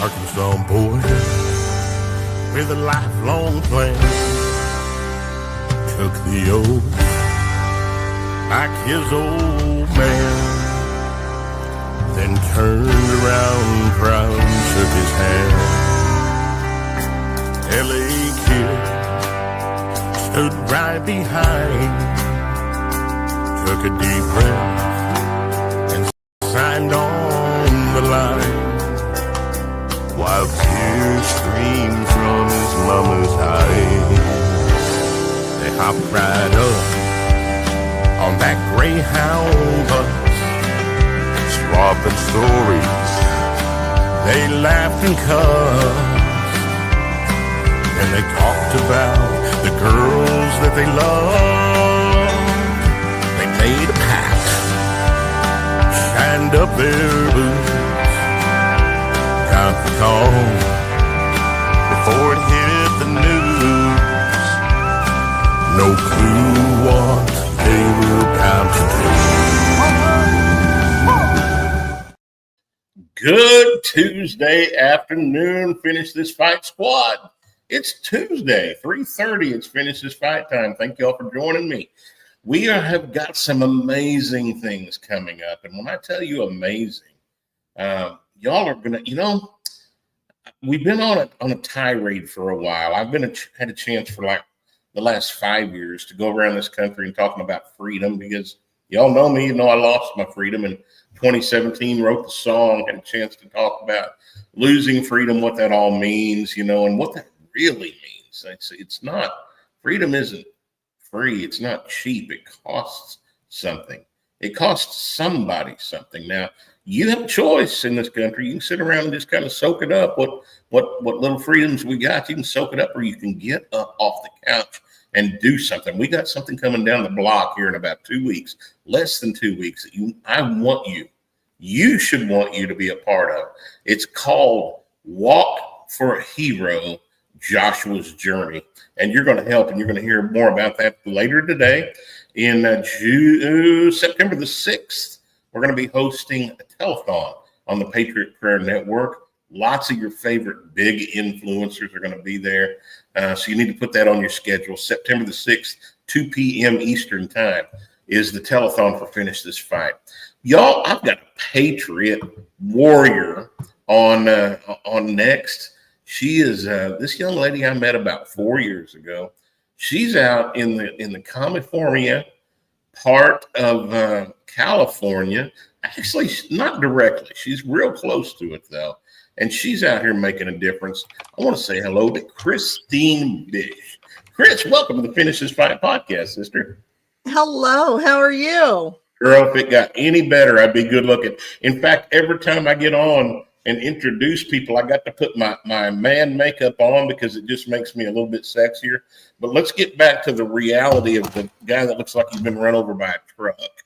Arkansas boy with a lifelong plan took the oath like his old man, then turned around proud and shook his hand. L.A. kid stood right behind, took a deep breath and signed on the line, while tears streamed from his mama's eyes. They hopped right up on that Greyhound bus, swapping stories. They laughed and cussed, and they talked about the girls that they loved. They made a pact, shined up their boots, got the call before it hit the news. No clue what they were about to do. Good Tuesday afternoon, Finish This Fight Squad. It's Tuesday, 3:30. It's Finish This Fight time. Thank you all for joining me. We have got some amazing things coming up. And when I tell you amazing, y'all are going to, we've been on a tirade for a while. I've had a chance for like the last 5 years to go around this country and talking about freedom, because y'all know me, I lost my freedom in 2017, wrote the song, had a chance to talk about losing freedom, what that all means, and what that really means. It's not, freedom isn't free. It's not cheap. It costs something. It costs somebody something. Now, you have a choice in this country. You can sit around and just kind of soak it up. What little freedoms we got, you can soak it up, or you can get up off the couch and do something. We got something coming down the block here in about 2 weeks, less than 2 weeks, that you should want you to be a part of. It's called Walk for a Hero, Joshua's Journey. And you're going to help, and you're going to hear more about that later today. In September the 6th, we're going to be hosting a telethon on the Patriot Prayer Network. Lots of your favorite big influencers are going to be there. So you need to put that on your schedule. September the 6th, 2 p.m. Eastern time is the telethon for Finish This Fight. Y'all, I've got a Patriot warrior on next. She is this young lady I met about 4 years ago. She's out in the California part of California. Actually, not directly. She's real close to it, though. And she's out here making a difference. I want to say hello to Christine Bish. Chris, welcome to the Finish This Fight podcast, sister. Hello. How are you? Girl, if it got any better, I'd be good looking. In fact, every time I get on and introduce people, I got to put my man makeup on because it just makes me a little bit sexier. But let's get back to the reality of the guy that looks like he's been run over by a truck.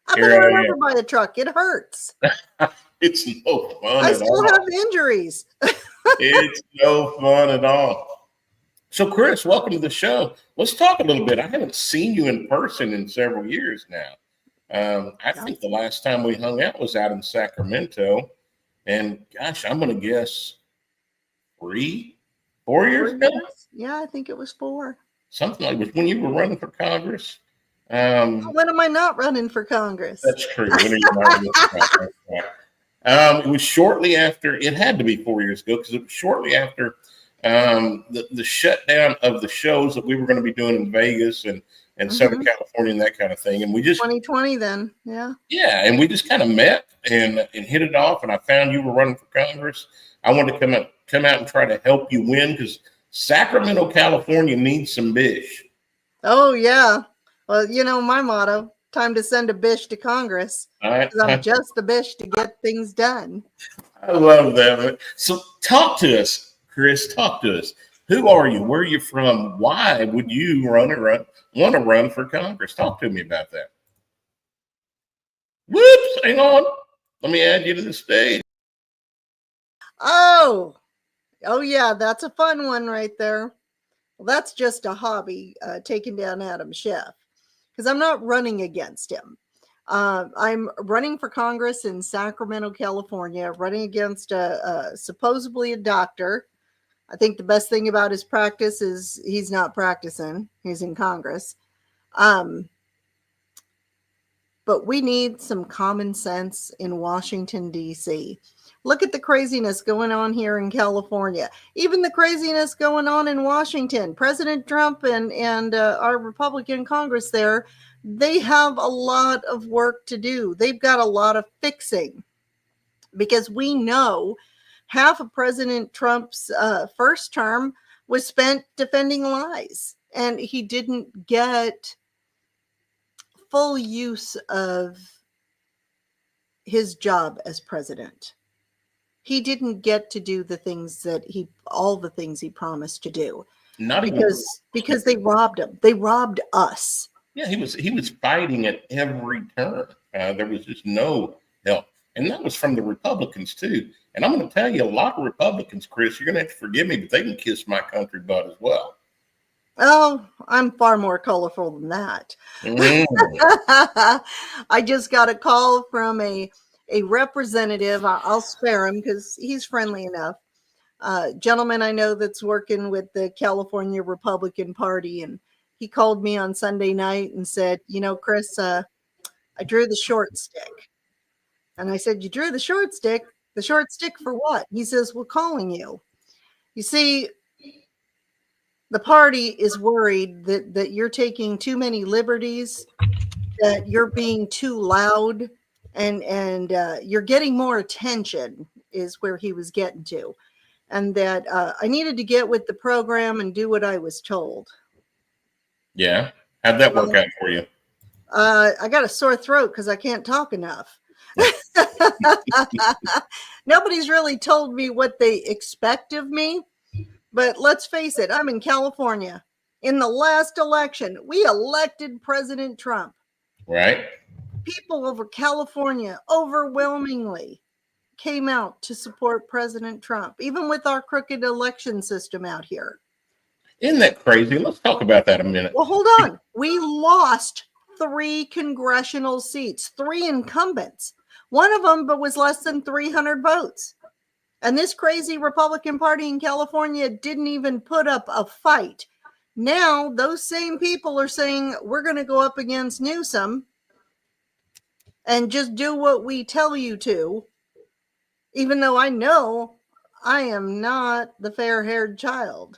I've been run over by a truck. It hurts. It's no fun I at all. still have injuries. It's no fun at all. So, Chris, welcome to the show. Let's talk a little bit. I haven't seen you in person in several years now. I think the last time we hung out was out in Sacramento. And gosh, I'm going to guess 4 years ago? Yeah, I think it was 4. Something like it. When you were running for Congress. When am I not running for Congress? That's true. When are you not running for Congress? It was shortly after, it had to be 4 years ago, because it was shortly after the shutdown of the shows that we were going to be doing in Vegas and Southern California and that kind of thing. And we just 2020 then. Yeah. Yeah. And we just kind of met and hit it off. And I found you were running for Congress. I wanted to come out and try to help you win, because Sacramento, California needs some Bish. Oh, yeah. Well, my motto, time to send a Bish to Congress. Because I'm just a Bish to get things done. I love that. So talk to us, Chris. Talk to us. Who are you? Where are you from? Why would you want to run for Congress? Talk to me about that. Whoops, hang on. Let me add you to the stage. Oh, yeah, that's a fun one right there. Well, that's just a hobby, taking down Adam Schiff, because I'm not running against him. I'm running for Congress in Sacramento, California, running against supposedly a doctor. I think the best thing about his practice is he's not practicing. He's in Congress. But we need some common sense in Washington, D.C. Look at the craziness going on here in California. Even the craziness going on in Washington. President Trump and our Republican Congress there, they have a lot of work to do. They've got a lot of fixing. Because we know half of President Trump's first term was spent defending lies. And he didn't get full use of his job as president. He didn't get to do the things that all the things he promised to do. Not because they robbed him. They robbed us. Yeah, he was fighting at every turn. There was just no help. And that was from the Republicans, too. And I'm going to tell you, a lot of Republicans, Chris, you're going to have to forgive me, but they can kiss my country butt as well. Oh, I'm far more colorful than that. I just got a call from a representative. I'll spare him because he's friendly enough. Gentleman I know that's working with the California Republican Party. And he called me on Sunday night and said, Chris, I drew the short stick. And I said, you drew the short stick? The short stick for what? He says, we're calling you. You see, the party is worried that you're taking too many liberties, that you're being too loud, and you're getting more attention is where he was getting to. And that I needed to get with the program and do what I was told. Yeah. How'd that work out for you? I got a sore throat because I can't talk enough. Nobody's really told me what they expect of me. But let's face it, I'm in California. In the last election, we elected President Trump. Right. People over California overwhelmingly came out to support President Trump, even with our crooked election system out here. Isn't that crazy? Let's talk about that a minute. Well, hold on. We lost 3 congressional seats, 3 incumbents. One of them was less than 300 votes. And this crazy Republican Party in California didn't even put up a fight. Now, those same people are saying, we're going to go up against Newsom and just do what we tell you to, even though I know I am not the fair-haired child.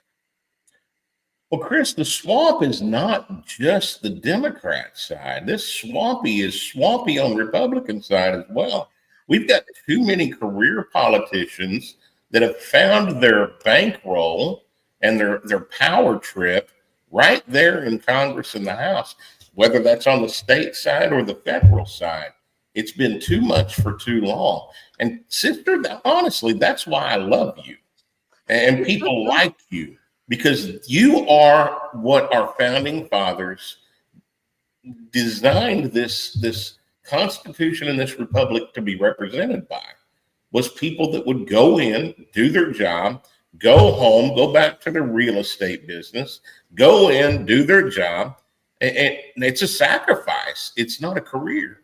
Well, Chris, the swamp is not just the Democrat side. This swampy is swampy on the Republican side as well. We've got too many career politicians that have found their bankroll and their power trip right there in Congress and the House, whether that's on the state side or the federal side. It's been too much for too long. And sister, honestly, that's why I love you and people like you, because you are what our founding fathers designed this Constitution and this republic to be represented by, was people that would go in, do their job, go home, go back to their real estate business, go in, do their job. And it's a sacrifice. It's not a career.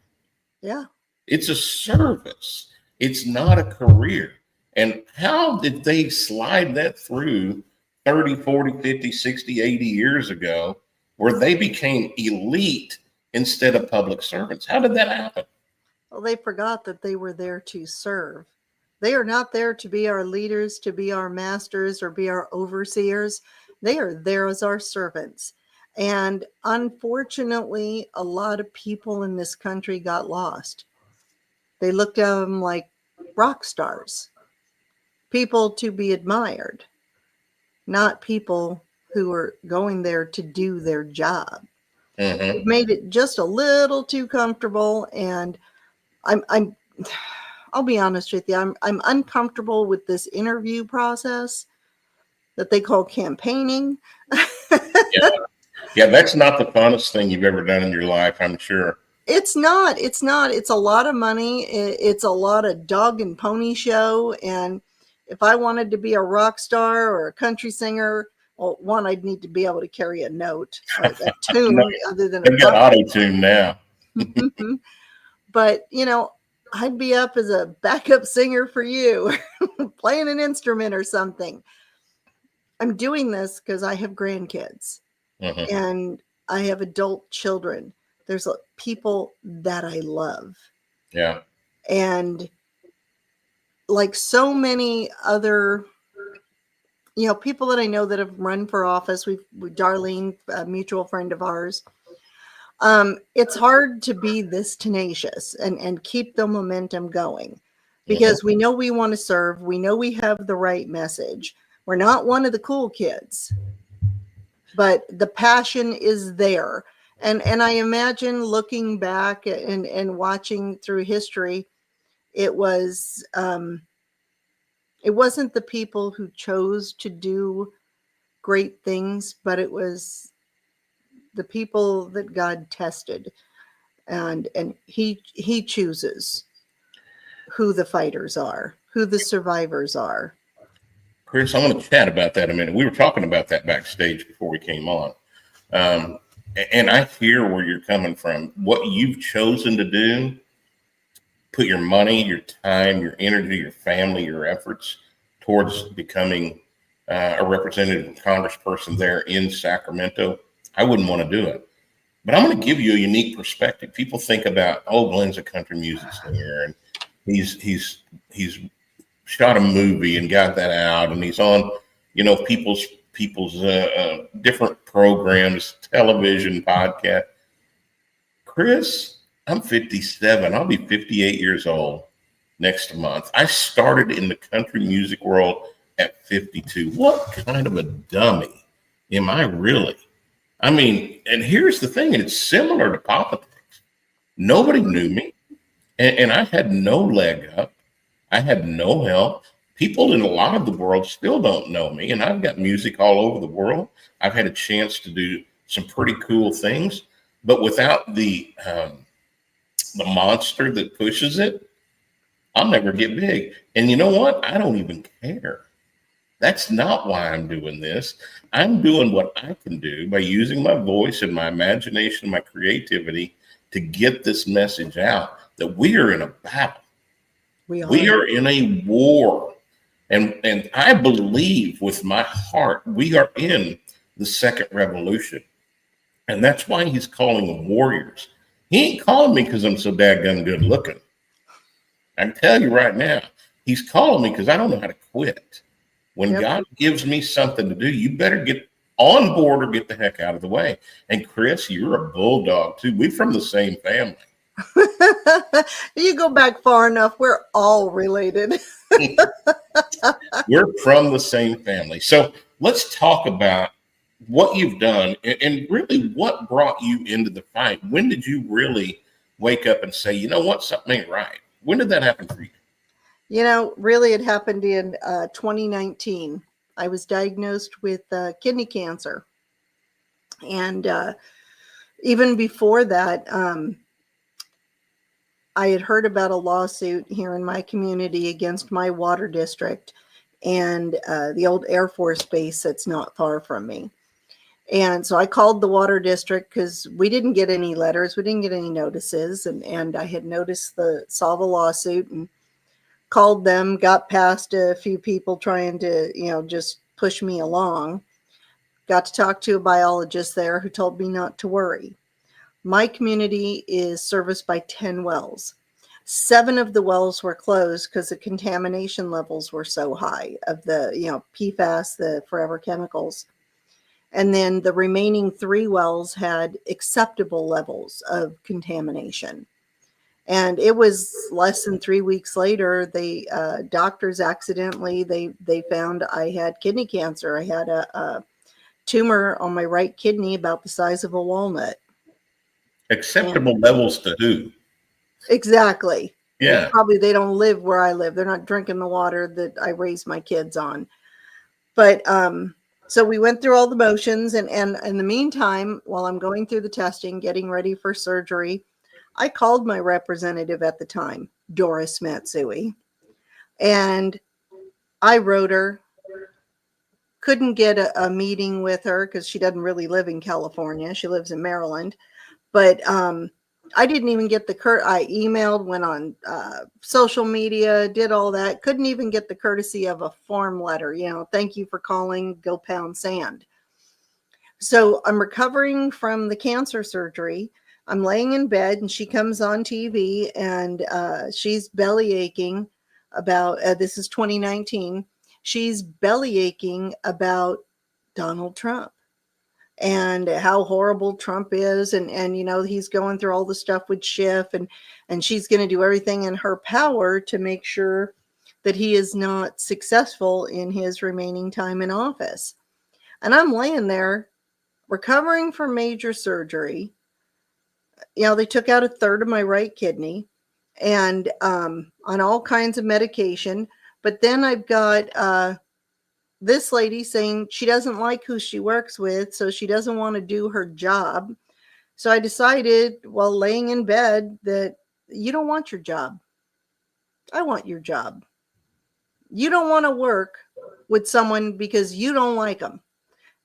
Yeah. It's a service. It's not a career. And how did they slide that through 30, 40, 50, 60, 80 years ago where they became elite instead of public servants? How did that happen? Well, they forgot that they were there to serve. They are not there to be our leaders, to be our masters, or be our overseers. They are there as our servants. And unfortunately, a lot of people in this country got lost. They looked at them like rock stars, people to be admired, not people who are going there to do their job. It made it just a little too comfortable, and I'll be honest with you, I'm uncomfortable with this interview process that they call campaigning. Yeah, that's not the funnest thing you've ever done in your life, I'm sure. It's not. It's a lot of money. It's a lot of dog and pony show. And if I wanted to be a rock star or a country singer, well, one, I'd need to be able to carry a note, or a tune, other than They've got auto tune now. but I'd be up as a backup singer for you, playing an instrument or something. I'm doing this because I have grandkids and I have adult children. There's people that I love. Yeah. And like so many other, people that I know that have run for office, Darlene, a mutual friend of ours, it's hard to be this tenacious and keep the momentum going because we know we want to serve. We know we have the right message. We're not one of the cool kids, but the passion is there. And I imagine looking back and watching through history, it wasn't the people who chose to do great things, but it was the people that God tested. And he chooses who the fighters are, who the survivors are. Chris, I want to chat about that a minute. We were talking about that backstage before we came on. And I hear where you're coming from. What you've chosen to do, put your money, your time, your energy, your family, your efforts towards becoming a representative congressperson there in Sacramento, I wouldn't want to do it. But I'm going to give you a unique perspective. People think about, Glenn's a country music singer, and he's shot a movie and got that out, and he's on, people's different programs, television, podcast. Chris, I'm 57. I'll be 58 years old next month. I started in the country music world at 52. What kind of a dummy am I really? I mean, and here's the thing, and it's similar to politics. Nobody knew me, and I had no leg up. I had no help. People in a lot of the world still don't know me, and I've got music all over the world. I've had a chance to do some pretty cool things, but without the monster that pushes it, I'll never get big. And you know what? I don't even care. That's not why I'm doing this. I'm doing what I can do by using my voice and my imagination and my creativity to get this message out that we are in a battle. We are in a war. And I believe with my heart, we are in the second revolution. And that's why he's calling them warriors. He ain't calling me because I'm so daggone good looking. I can tell you right now, he's calling me because I don't know how to quit. When God gives me something to do, you better get on board or get the heck out of the way. And Chris, you're a bulldog too. We're from the same family. You go back far enough, we're all related. We're from the same family. So let's talk about what you've done and really what brought you into the fight. When did you really wake up and say, you know what, something ain't right? When did that happen for you? Really it happened in 2019. I was diagnosed with kidney cancer. And even before that, I had heard about a lawsuit here in my community against my water district and the old Air Force base that's not far from me. And so I called the water district because we didn't get any letters. We didn't get any notices. And I had saw the lawsuit and called them, got past a few people trying to, just push me along. Got to talk to a biologist there who told me not to worry. My community is serviced by 10 wells. 7 of the wells were closed because the contamination levels were so high of the, PFAS, the forever chemicals. And then the remaining 3 wells had acceptable levels of contamination. And it was less than 3 weeks later, the doctors accidentally, they found I had kidney cancer. I had a tumor on my right kidney about the size of a walnut. Acceptable levels to who? Exactly. Yeah. Probably they don't live where I live. They're not drinking the water that I raise my kids on. But so we went through all the motions. And in the meantime, while I'm going through the testing, getting ready for surgery, I called my representative at the time, Doris Matsui, and I wrote her. Couldn't get a meeting with her because she doesn't really live in California. She lives in Maryland. But I didn't even get I emailed, went on social media, did all that. Couldn't even get the courtesy of a form letter. Thank you for calling, go pound sand. So I'm recovering from the cancer surgery. I'm laying in bed and she comes on TV and she's belly aching about, this is 2019. She's belly aching about Donald Trump and how horrible Trump is. And he's going through all the stuff with Schiff and she's going to do everything in her power to make sure that he is not successful in his remaining time in office. And I'm laying there recovering from major surgery. They took out a third of my right kidney and on all kinds of medication. But then I've got this lady saying she doesn't like who she works with, so she doesn't want to do her job. So I decided while laying in bed that you don't want your job. I want your job. You don't want to work with someone because you don't like them.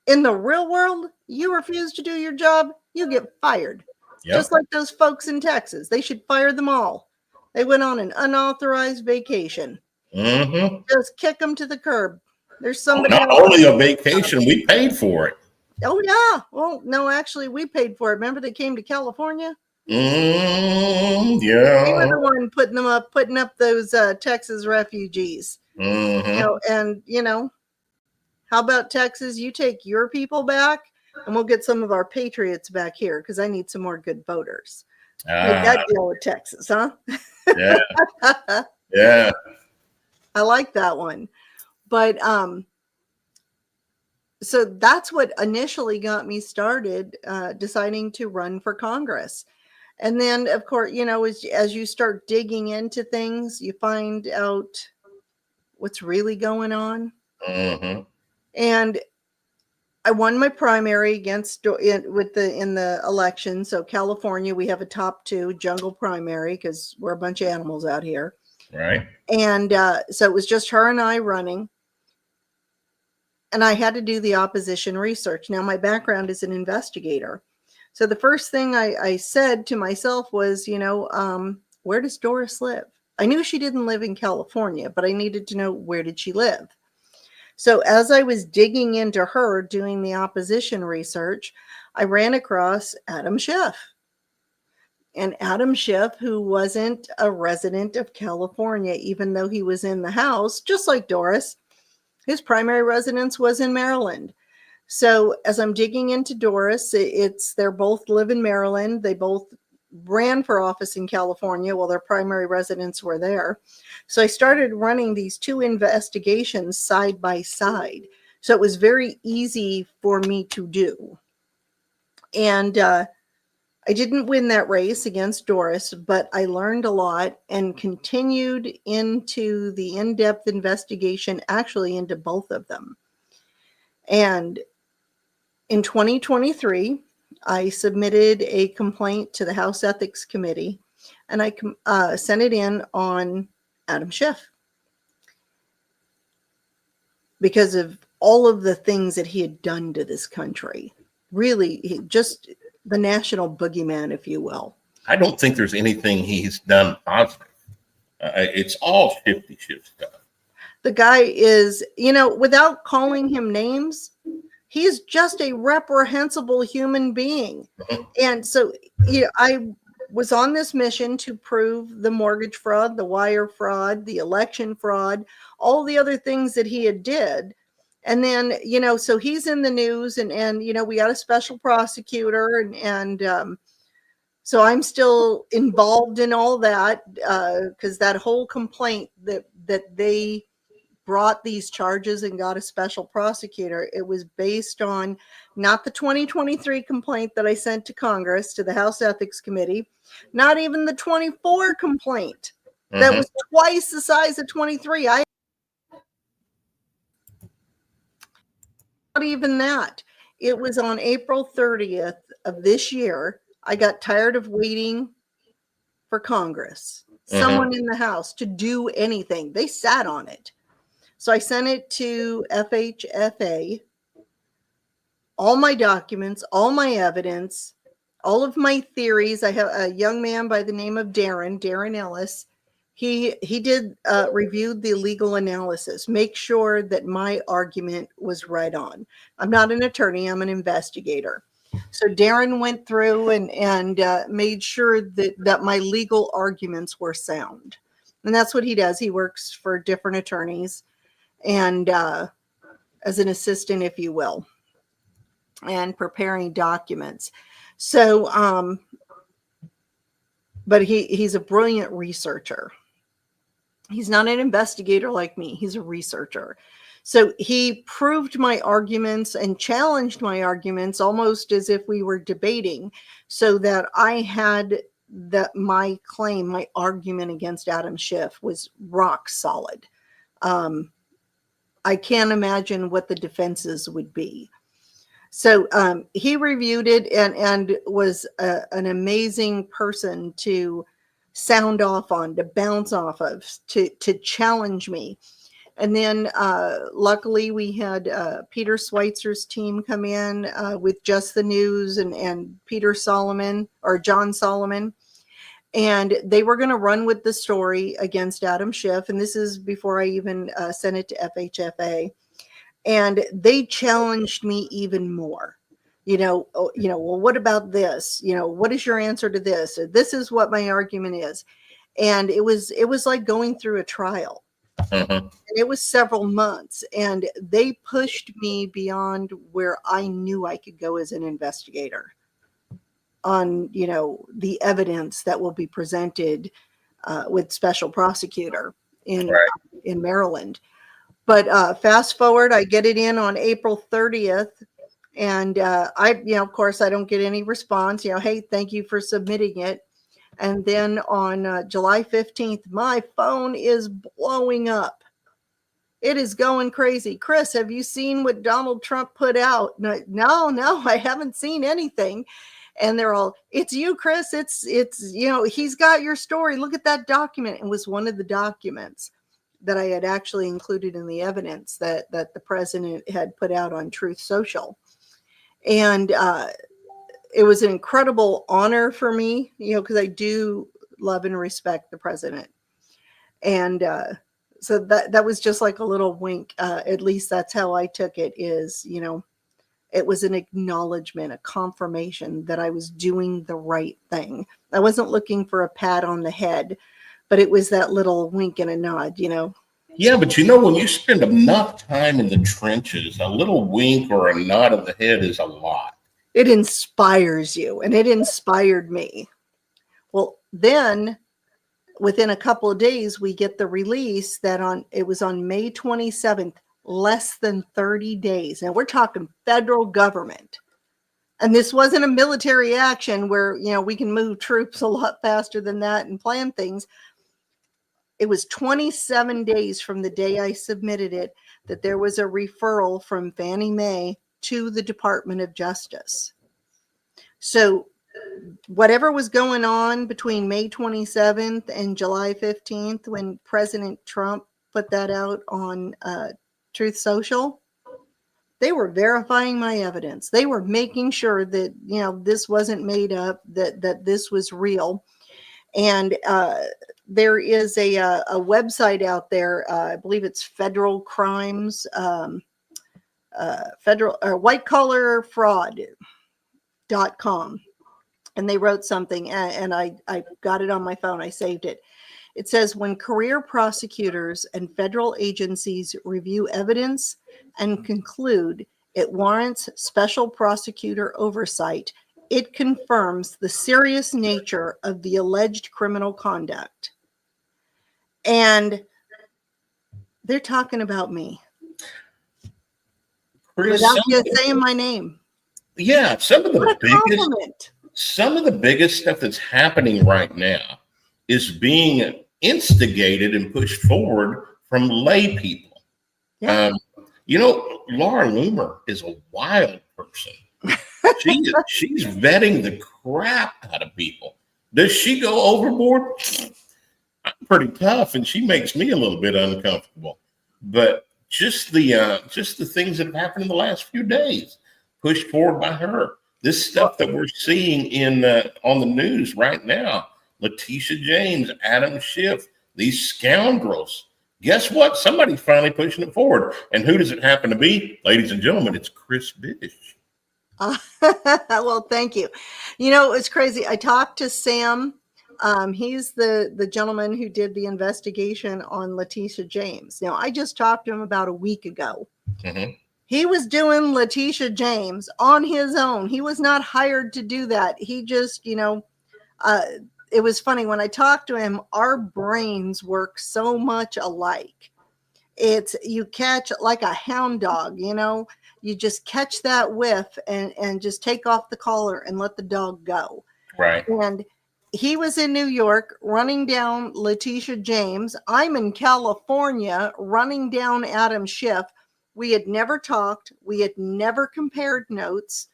In the real world, you refuse to do your job, you get fired. Yep. Just like those folks in Texas. They should fire them all. They went on an unauthorized vacation. Mm-hmm. Just kick them to the curb. There's somebody not only a vacation, we paid for it. Oh, yeah. Well, no, actually, we paid for it. Remember they came to California? Yeah. We were the one putting up those Texas refugees. Mm-hmm. How about Texas? You take your people back and we'll get some of our patriots back here because I need some more good voters. Make that deal with Texas, huh? Yeah. Yeah. I like that one. But so that's what initially got me started deciding to run for Congress. And then, of course, as you start digging into things, you find out what's really going on. Mm-hmm. And I won my primary in the election. So California, we have a top 2 jungle primary because we're a bunch of animals out here. Right. And so it was just her and I running. And I had to do the opposition research. Now, my background is an investigator. So the first thing I said to myself was, where does Doris live? I knew she didn't live in California, but I needed to know, where did she live? So as I was digging into her, doing the opposition research, I ran across Adam Schiff. And Adam Schiff, who wasn't a resident of California, even though he was in the House, just like Doris, his primary residence was in Maryland. So as I'm digging into Doris, they're both live in Maryland. They both ran for office in California while their primary residents were there. So I started running these 2 investigations side by side. So it was very easy for me to do. And I didn't win that race against Doris, but I learned a lot and continued into the in-depth investigation, actually into both of them. And in 2023, I submitted a complaint to the House Ethics Committee, and I sent it in on Adam Schiff because of all of the things that he had done to this country. Really, just the national boogeyman, if you will. I don't think there's anything he's done positive. It's all shifty stuff. The guy is, without calling him names, he's just a reprehensible human being. Mm-hmm. And so I was on this mission to prove the mortgage fraud, the wire fraud, the election fraud, all the other things that he had did. And then, so he's in the news and we got a special prosecutor and so I'm still involved in all that because that whole complaint that they brought these charges and got a special prosecutor, it was based on not the 2023 complaint that I sent to Congress, to the House Ethics Committee, not even the 24 complaint that was twice the size of 23. Not even that. It was on April 30th of this year. I got tired of waiting for Congress, someone in the House to do anything. They sat on it. So I sent it to FHFA, all my documents, all my evidence. all of my theories. I have a young man by the name of Darren Ellis. He did review the legal analysis, make sure that my argument was right on. I'm not an attorney, I'm an investigator. So Darren went through and made sure that my legal arguments were sound. And that's what he does. He works for different attorneys and as an assistant, if you will, and preparing documents. So, but he's a brilliant researcher. He's not an investigator like me. He's a researcher. So he proved my arguments and challenged my arguments almost as if we were debating, so that I had that my claim, my argument against Adam Schiff was rock solid. I can't imagine what the defenses would be. So he reviewed it and was an amazing person to sound off on, to bounce off of, to challenge me. And then luckily we had Peter Schweitzer's team come in with Just the News and Peter Solomon or John Solomon. And they were going to run with the story against Adam Schiff. And this is before I even sent it to FHFA. And they challenged me even more. Well, what about this? What is your answer to this? Or, this is what my argument is. And it was like going through a trial. And it was several months, and they pushed me beyond where I knew I could go as an investigator on, the evidence that will be presented with special prosecutor in Maryland. But fast forward, I get it in on April 30th. And of course, I don't get any response, hey, thank you for submitting it. And then on July 15th, my phone is blowing up. It is going crazy. Chris, have you seen what Donald Trump put out? No, I haven't seen anything. And they're all, it's you, Chris. It's he's got your story. Look at that document. It was one of the documents that I had actually included in the evidence that the president had put out on Truth Social. And it was an incredible honor for me, because I do love and respect the president. And so that was just like a little wink. At least that's how I took it, is, it was an acknowledgement, a confirmation that I was doing the right thing. I wasn't looking for a pat on the head, but it was that little wink and a nod, Yeah, but when you spend enough time in the trenches, a little wink or a nod of the head is a lot. It inspires you, and it inspired me. Well, then within a couple of days, we get the release that it was on May 27th, less than 30 days. Now we're talking federal government. And this wasn't a military action where, we can move troops a lot faster than that and plan things. It was 27 days from the day I submitted it that there was a referral from Fannie Mae to the Department of Justice. So whatever was going on between May 27th and July 15th, when President Trump put that out on Truth Social, they were verifying my evidence. They were making sure that, this wasn't made up, that this was real. And there is a website out there, I believe it's Federal Crimes, Federal or White Collar Fraud.com. And they wrote something, and I got it on my phone. I saved it. It says, when career prosecutors and federal agencies review evidence and conclude it warrants special prosecutor oversight, it confirms the serious nature of the alleged criminal conduct. And they're talking about me. Without you saying my name. Yeah, some of the biggest stuff that's happening right now is being instigated and pushed forward from lay people. Yeah. Laura Loomer is a wild person. She's vetting the crap out of people. Does she go overboard? I'm pretty tough, and she makes me a little bit uncomfortable. But just the things that have happened in the last few days, pushed forward by her. This stuff that we're seeing on the news right now, Letitia James, Adam Schiff, these scoundrels. Guess what? Somebody's finally pushing it forward. And who does it happen to be? Ladies and gentlemen, it's Chris Bish. Well, thank you. You know, it's crazy. I talked to Sam. He's the gentleman who did the investigation on Letitia James. Now, I just talked to him about a week ago. Mm-hmm. He was doing Letitia James on his own. He was not hired to do that. He just, it was funny when I talked to him, our brains work so much alike. It's you catch like a hound dog, you just catch that whiff and just take off the collar and let the dog go. Right. And he was in New York running down Letitia James. I'm in California running down Adam Schiff. We had never talked. We had never compared notes.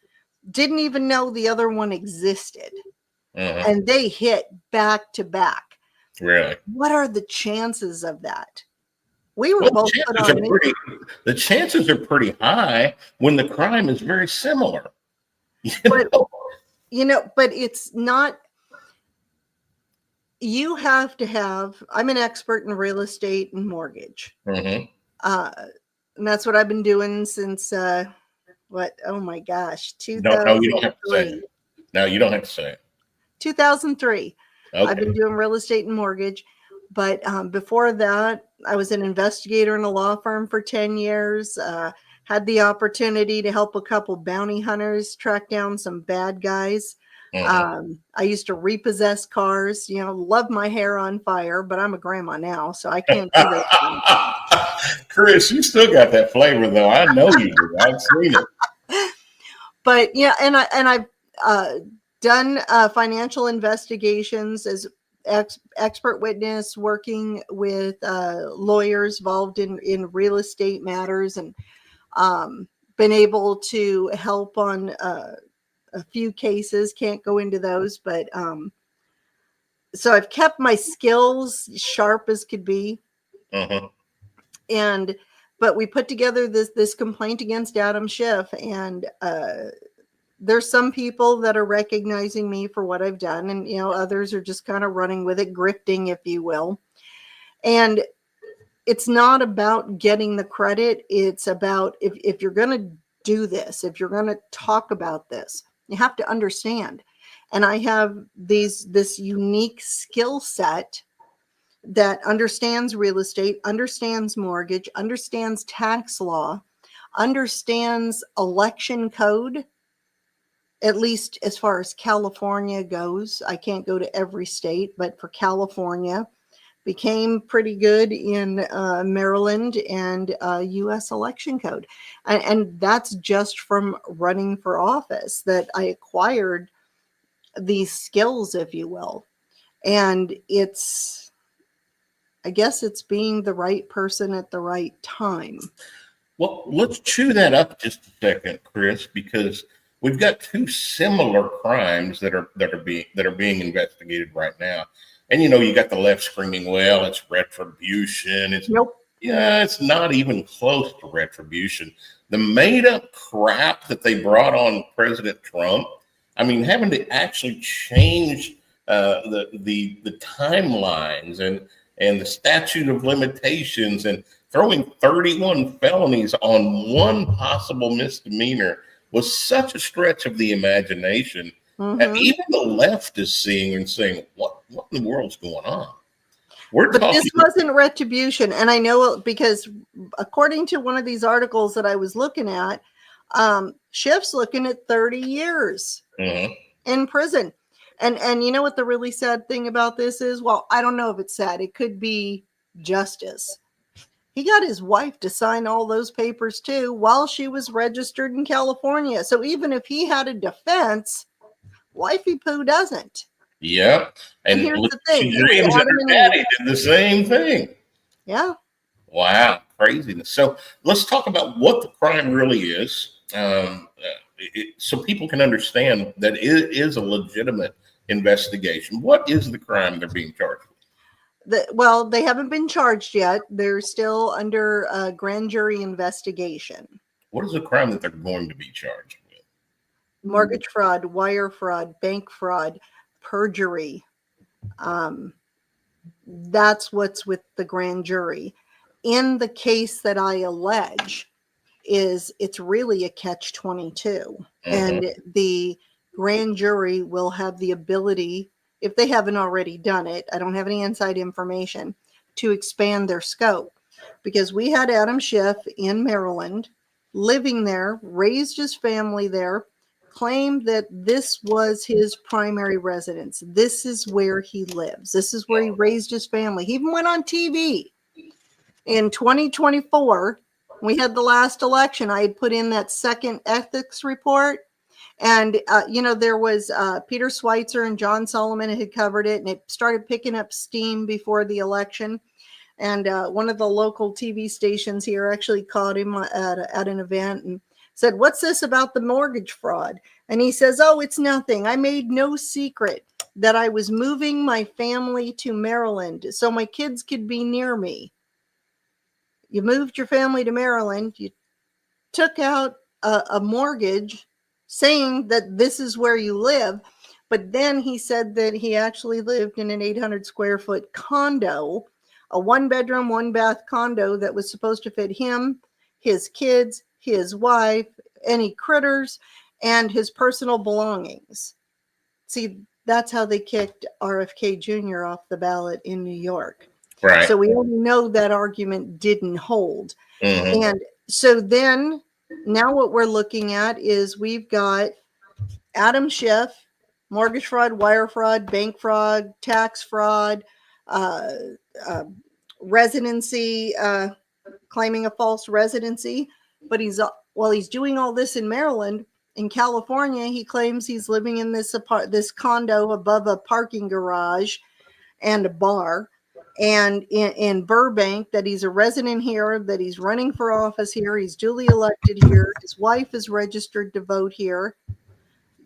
Didn't even know the other one existed. Mm-hmm. And they hit back to back. Really? What are the chances of that? We were both put on the chances are pretty high when the crime is very similar. But it's not. You have to have. I'm an expert in real estate and mortgage. Mm-hmm. And that's what I've been doing since Oh my gosh, 2003. No, you don't have to say it. No, you don't have to say it. 2003. Okay. I've been doing real estate and mortgage, but before that, I was an investigator in a law firm for 10 years. Had the opportunity to help a couple bounty hunters track down some bad guys. Mm-hmm. I used to repossess cars. Love my hair on fire, but I'm a grandma now, so I can't do that. Chris, you still got that flavor, though. I know you do. I've seen it. But yeah, and I've done financial investigations as expert witness, working with lawyers involved in real estate matters, and been able to help on a few cases. Can't go into those, but so I've kept my skills sharp as could be. Uh-huh. But we put together this complaint against Adam Schiff, and there's some people that are recognizing me for what I've done, and others are just kind of running with it, grifting, if you will. And it's not about getting the credit. It's about if you're going to do this, if you're going to talk about this, you have to understand. And I have this unique skill set that understands real estate, understands mortgage, understands tax law, understands election code, at least as far as California goes. I can't go to every state, but for California, became pretty good in Maryland and U.S. election code. And that's just from running for office that I acquired these skills, if you will. And I guess it's being the right person at the right time. Well, let's chew that up just a second, Chris, because we've got two similar crimes that are being investigated right now. And you got the left screaming, well, it's retribution. It's not even close to retribution. The made up crap that they brought on President Trump, I mean, having to actually change the timelines and the statute of limitations and throwing 31 felonies on one possible misdemeanor was such a stretch of the imagination. Mm-hmm. And even the left is seeing and saying, what in the world's going on? But this wasn't retribution. And I know because according to one of these articles that I was looking at, Schiff's looking at 30 years mm-hmm. in prison. And you know what the really sad thing about this is? Well, I don't know if it's sad. It could be justice. He got his wife to sign all those papers too while she was registered in California. So even if he had a defense, wifey poo doesn't. Yep. And here's the thing. James and her daddy did the same thing. Yeah. Wow. Craziness. So let's talk about what the crime really is. So people can understand that it is a legitimate investigation. What is the crime they're being charged with? Well, they haven't been charged yet. They're still under a grand jury investigation. What is the crime that they're going to be charged with? mortgage fraud, wire fraud, bank fraud, perjury. That's what's with the grand jury. In the case that I allege, it's really a catch-22. And the grand jury will have the ability, if they haven't already done it, I don't have any inside information, to expand their scope. Because we had Adam Schiff in Maryland, living there, raised his family there, claimed that this was his primary residence. This is where he lives. This is where he raised his family. He even went on TV. In 2024, we had the last election. I had put in that second ethics report. And, there was Peter Schweitzer and John Solomon had covered it, and it started picking up steam before the election. And one of the local TV stations here actually caught him at an event and said, "What's this about the mortgage fraud?" And he says, "Oh, it's nothing. I made no secret that I was moving my family to Maryland so my kids could be near me." You moved your family to Maryland. You took out a mortgage saying that this is where you live. But then he said that he actually lived in an 800 square foot condo, a 1-bedroom, 1-bath condo that was supposed to fit him, his kids, his wife, any critters, and his personal belongings. See, that's how they kicked RFK Jr. off the ballot in New York. Right. So we already know that argument didn't hold. And so then now what we're looking at is we've got Adam Schiff, mortgage fraud, wire fraud, bank fraud, tax fraud, residency, claiming a false residency. But while he's doing all this in Maryland, in California, he claims he's living in this condo above a parking garage and a bar. And in Burbank, that he's a resident here, that he's running for office here, he's duly elected here, his wife is registered to vote here.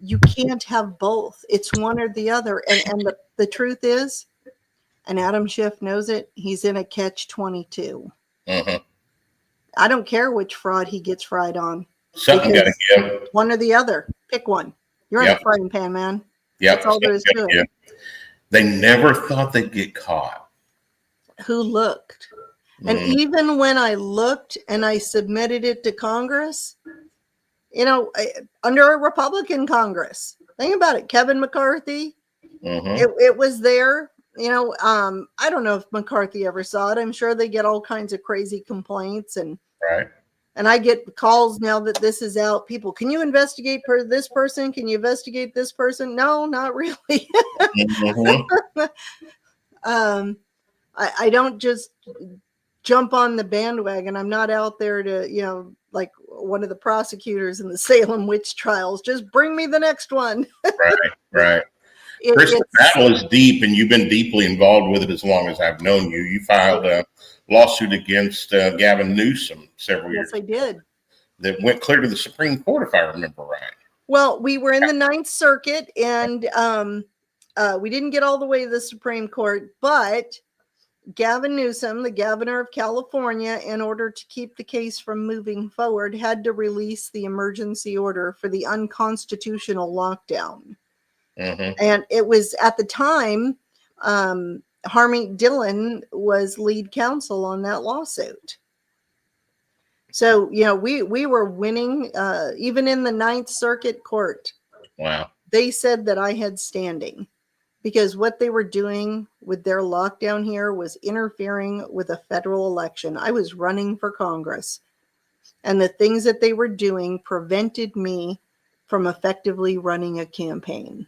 You can't have both. It's one or the other. And the truth is, and Adam Schiff knows it, he's in a catch-22. I don't care which fraud he gets fried on. Something got to give. One or the other. Pick one. You're in the frying pan, man. That's all there is to it. They never thought they'd get caught. Who looked? And even when I looked and I submitted it to Congress, under a Republican Congress, think about it, Kevin McCarthy, it was there. I don't know if McCarthy ever saw it. I'm sure they get all kinds of crazy complaints and I get calls now that this is out. People, can you investigate this person? Can you investigate this person? No, not really. I don't just jump on the bandwagon. I'm not out there to, like one of the prosecutors in the Salem witch trials, just bring me the next one. Right. Chris, the battle is deep, and you've been deeply involved with it as long as I've known you. You filed a lawsuit against Gavin Newsom several years ago. Yes, I did. That went clear to the Supreme Court, if I remember right. Well, we were in the Ninth Circuit, and we didn't get all the way to the Supreme Court, but Gavin Newsom, the governor of California, in order to keep the case from moving forward, had to release the emergency order for the unconstitutional lockdown. And it was at the time, Harmeet Dillon was lead counsel on that lawsuit. So, we were winning, even in the Ninth Circuit Court. Wow. They said that I had standing because what they were doing with their lockdown here was interfering with a federal election. I was running for Congress, and the things that they were doing prevented me from effectively running a campaign.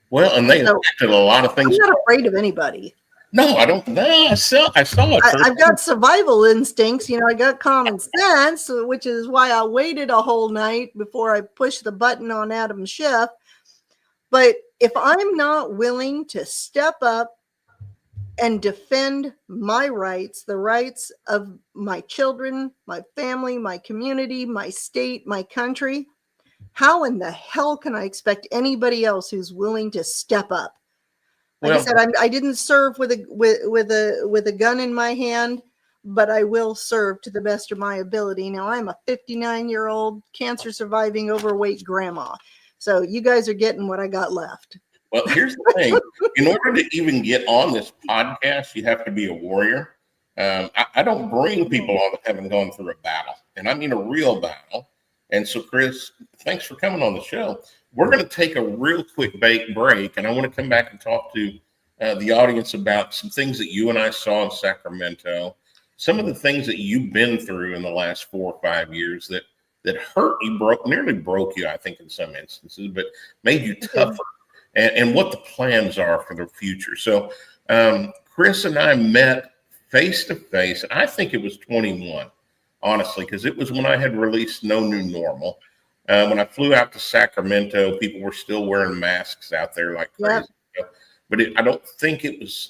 Well, and they affected a lot of things. I'm not afraid of anybody. No, I don't. No, I saw it. I've got survival instincts. I got common sense, which is why I waited a whole night before I pushed the button on Adam Schiff. But if I'm not willing to step up and defend my rights, the rights of my children, my family, my community, my state, my country, how in the hell can I expect anybody else who's willing to step up? Like I said, I didn't serve with a gun in my hand, but I will serve to the best of my ability. Now, I'm a 59-year-old cancer surviving overweight grandma. So you guys are getting what I got left. Well, here's the thing. In order to even get on this podcast, you have to be a warrior. I don't bring people on that haven't gone through a battle, and I mean a real battle. And so, Chris, thanks for coming on the show. We're going to take a real quick break, and I want to come back and talk to the audience about some things that you and I saw in Sacramento, some of the things that you've been through in the last 4 or 5 years that hurt you, nearly broke you, I think, in some instances, but made you tougher, and what the plans are for the future. So Chris and I met face to face. I think it was 21, honestly, because it was when I had released No New Normal. When I flew out to Sacramento, people were still wearing masks out there like crazy. Yep. But I don't think it was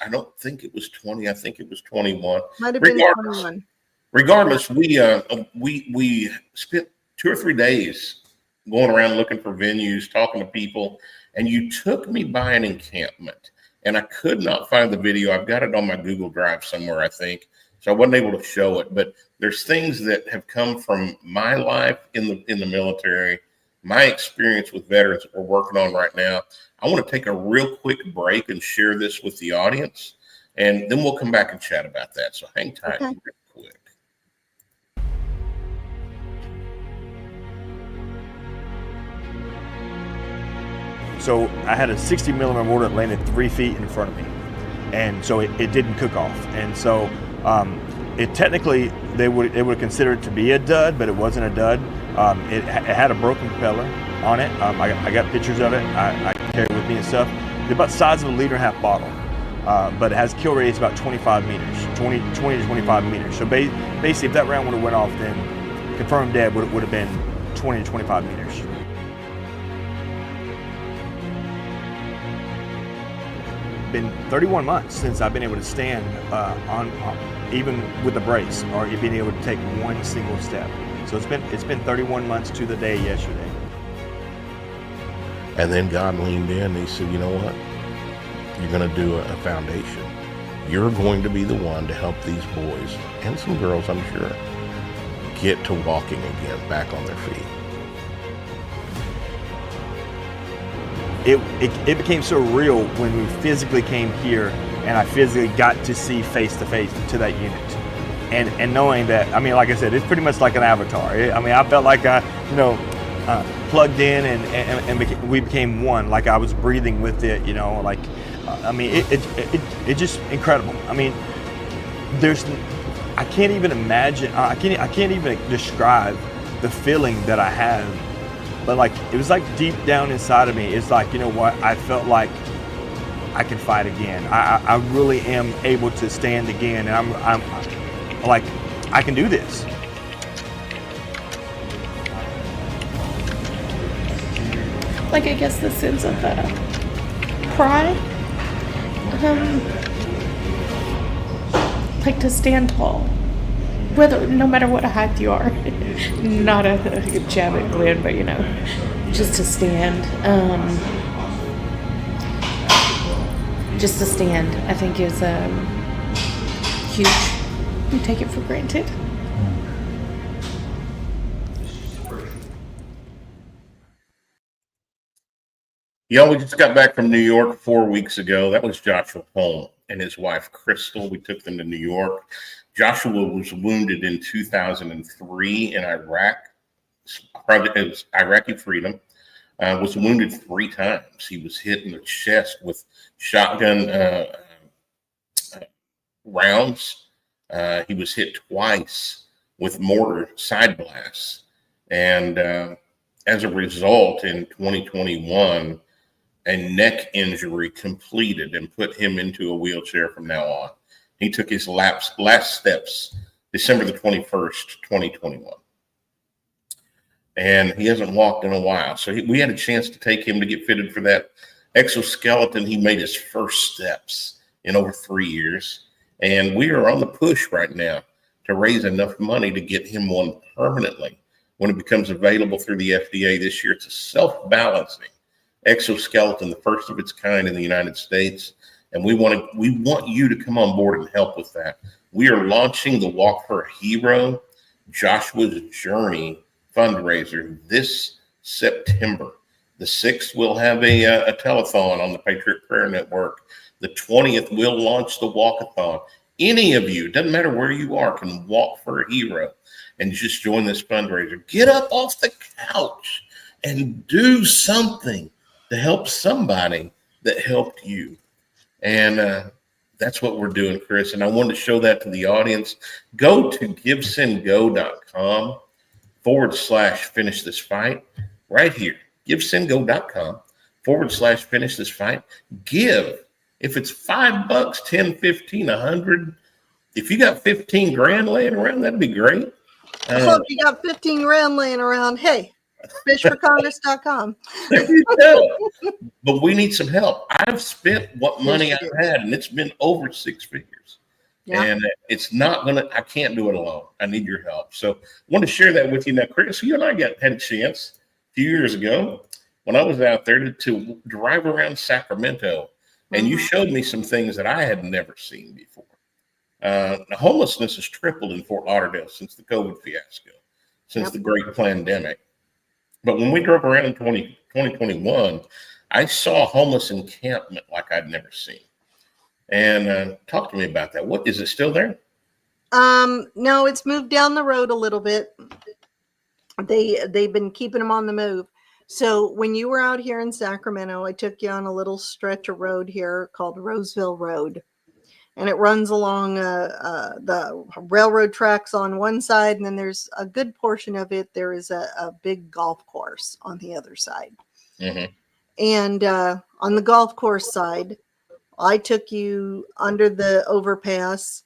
20. I think it was 21. Might have been 21. Regardless, we spent 2 or 3 days going around looking for venues, talking to people, and you took me by an encampment. And I could not find the video. I've got it on my Google Drive somewhere, I think. So I wasn't able to show it. But there's things that have come from my life in the military, my experience with veterans that we're working on right now. I want to take a real quick break and share this with the audience. And then we'll come back and chat about that. So hang tight real quick. So I had a 60 millimeter mortar that landed 3 feet in front of me, and so it didn't cook off. And so it technically they would consider it to be a dud, but it wasn't a dud. It had a broken propeller on it. I got pictures of it. I carry it with me and stuff. It's about the size of a 1.5 liter bottle, but it has kill radius about 25 meters, 20 to 25 meters. So basically, if that round would have went off, then confirmed dead would have been 20 to 25 meters. Been 31 months since I've been able to stand on even with a brace, or being able to take one single step. So it's been 31 months to the day yesterday. And then God leaned in and he said, you know what? You're going to do a foundation. You're going to be the one to help these boys, and some girls, I'm sure, get to walking again, back on their feet. It became so real when we physically came here and I physically got to see face to face to that unit, and knowing that, I mean, like I said, it's pretty much like an avatar. I mean, I felt like I, plugged in and we became one. Like I was breathing with it, like, I mean, it just incredible. I mean, I can't even imagine. I can't even describe the feeling that I have. But like, it was like deep down inside of me, it's like, you know what, I felt like I can fight again. I really am able to stand again, and I'm like, I can do this. Like, I guess the sense of pride, like to stand tall, no matter what height you are. Not a jab at Glenn, but just to stand. Just to stand, I think, is huge. We take it for granted. Y'all, we just got back from New York 4 weeks ago. That was Joshua Holm and his wife, Crystal. We took them to New York. Joshua was wounded in 2003 in Iraq. It was Iraqi freedom. Was wounded 3 times. He was hit in the chest with shotgun rounds. He was hit twice with mortar side blasts. And as a result, in 2021, a neck injury completed and put him into a wheelchair from now on. He took his last steps December the 21st, 2021. And he hasn't walked in a while. So we had a chance to take him to get fitted for that exoskeleton. He made his first steps in over 3 years. And we are on the push right now to raise enough money to get him one permanently when it becomes available through the FDA this year. It's a self-balancing exoskeleton, the first of its kind in the United States. And we want you to come on board and help with that. We are launching the Walk for a Hero, Joshua's Journey fundraiser this September. The 6th, we'll have a telethon on the Patriot Prayer Network. The 20th, we'll launch the walkathon. Any of you, doesn't matter where you are, can walk for a hero and just join this fundraiser. Get up off the couch and do something to help somebody that helped you. And that's what we're doing, Chris. And I wanted to show that to the audience. Go to givesendgo.com/finish this fight right here. givesendgo.com/finish this fight. Give. If it's $5, 10, 15, 100, if you got 15 grand laying around, that'd be great. If you got 15 grand laying around, hey, fishforcongress.com. There you go. But we need some help. I've spent what money I've had, and it's been over 6 figures. Yeah. And it's not I can't do it alone. I need your help. So I want to share that with you. Now, Chris, you and I had a chance a few years ago when I was out there to drive around Sacramento. And you showed me some things that I had never seen before. Homelessness has tripled in Fort Lauderdale since the COVID fiasco, since the great pandemic. But when we drove around in 2021, I saw a homeless encampment like I'd never seen. And talk to me about that. What is it still there? No, it's moved down the road a little bit. They've been keeping them on the move. So when you were out here in Sacramento, I took you on a little stretch of road here called Roseville Road. And it runs along the railroad tracks on one side. And then there's a good portion of it. There is a big golf course on the other side. Mm-hmm. And on the golf course side, I took you under the overpass.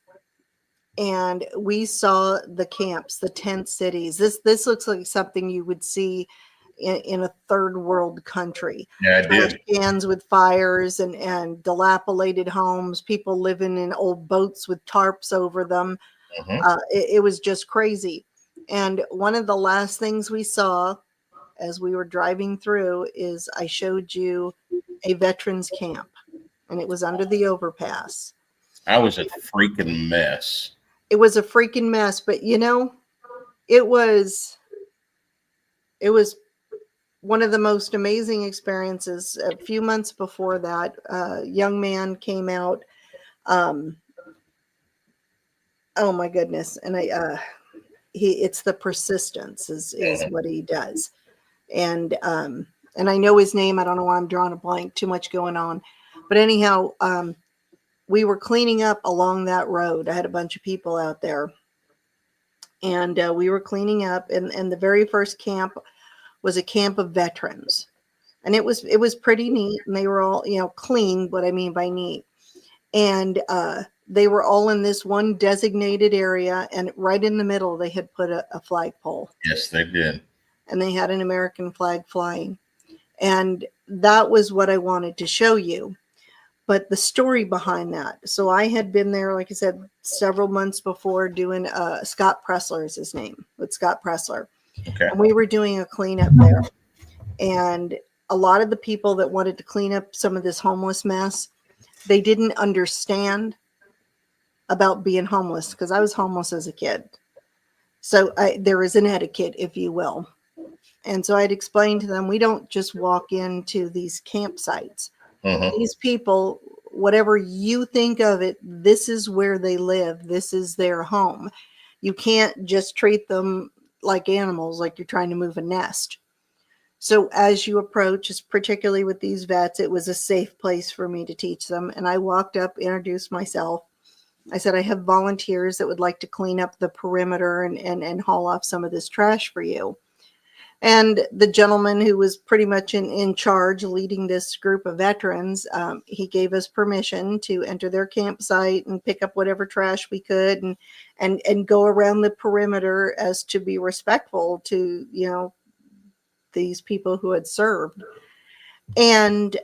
And we saw the camps, the tent cities. This looks like something you would see in a third world country. Yeah, I did. Cans with fires and dilapidated homes, people living in old boats with tarps over them. Mm-hmm. It was just crazy. And one of the last things we saw as we were driving through is I showed you a veterans camp, and it was under the overpass. I was a freaking mess. It was a freaking mess, but you know, it was one of the most amazing experiences. A few months before that, a young man came out. Oh my goodness. And it's the persistence is what he does. And I know his name. I don't know why I'm drawing a blank, too much going on, but anyhow, we were cleaning up along that road. I had a bunch of people out there, and we were cleaning up, and the very first camp was a camp of veterans, and it was pretty neat, and they were all, clean, what I mean by neat. And they were all in this one designated area, and right in the middle, they had put a flagpole. Yes, they did. And they had an American flag flying. And that was what I wanted to show you. But the story behind that. So I had been there, like I said, several months before doing Scott Pressler is his name, with Scott Pressler. Okay. And we were doing a cleanup there. And a lot of the people that wanted to clean up some of this homeless mess, they didn't understand about being homeless, because I was homeless as a kid. So there is an etiquette, if you will. And so I'd explain to them, we don't just walk into these campsites. Mm-hmm. These people, whatever you think of it, this is where they live. This is their home. You can't just treat them like animals, like you're trying to move a nest. So as you approach, particularly with these vets, it was a safe place for me to teach them. And I walked up, introduced myself. I said, I have volunteers that would like to clean up the perimeter and haul off some of this trash for you. And the gentleman who was pretty much in charge, leading this group of veterans, he gave us permission to enter their campsite and pick up whatever trash we could and go around the perimeter as to be respectful to, these people who had served. And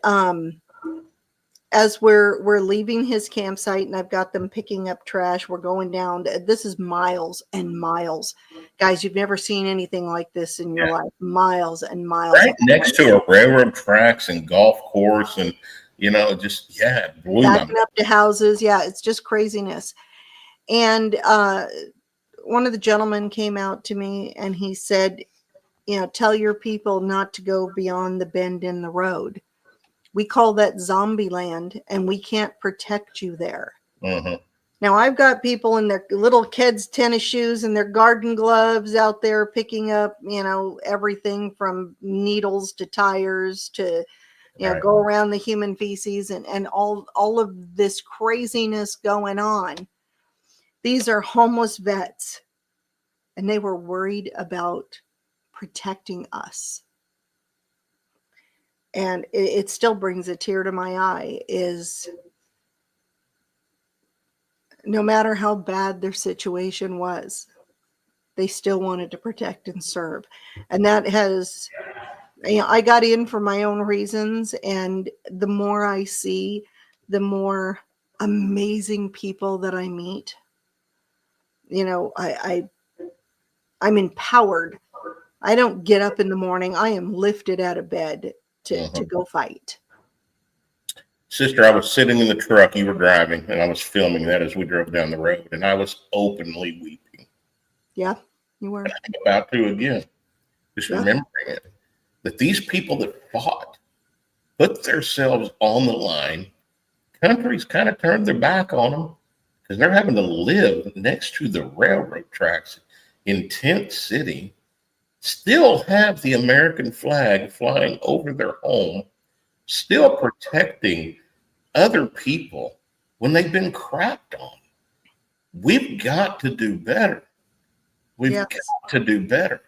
as we're leaving his campsite, and I've got them picking up trash, we're going down. This is miles and miles. Guys, you've never seen anything like this in your life. Miles and miles. Right next to a railroad tracks and golf course, and, backing up to houses. Yeah, it's just craziness. And one of the gentlemen came out to me and he said, tell your people not to go beyond the bend in the road. We call that zombie land, and we can't protect you there. Mm-hmm. Now, I've got people in their little kids' tennis shoes and their garden gloves out there picking up, everything from needles to tires to, Right. go around the human feces and all of this craziness going on. These are homeless vets, and they were worried about protecting us. And it still brings a tear to my eye, is no matter how bad their situation was, they still wanted to protect and serve. And that has, I got in for my own reasons. And the more I see, the more amazing people that I meet, I'm empowered. I don't get up in the morning. I am lifted out of bed to go fight. Sister, I was sitting in the truck you were driving, and I was filming that as we drove down the road, and I was openly weeping. Yeah, you were. And I'm about to again, just remembering it, that these people that fought, put themselves on the line, countries kind of turned their back on them because they're having to live next to the railroad tracks in Tent City, still have the American flag flying over their home, still protecting other people when they've been crapped on. We've got to do better. We've got to do better.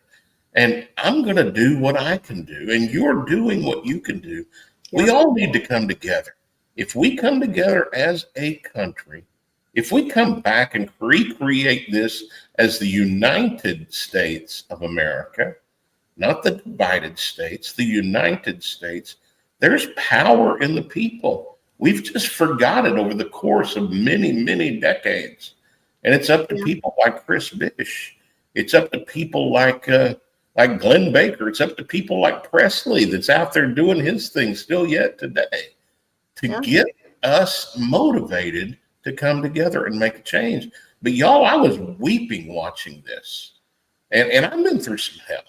And I'm going to do what I can do, and you're doing what you can do. We all need to come together. If we come together as a country, if we come back and recreate this as the United States of America, not the divided states, the United States, there's power in the people. We've just forgot it over the course of many, many decades. And it's up to people like Chris Bish. It's up to people like Glenn Baker. It's up to people like Presley that's out there doing his thing still yet today to get us motivated to come together and make a change. But y'all, I was weeping watching this. And I've been through some hell.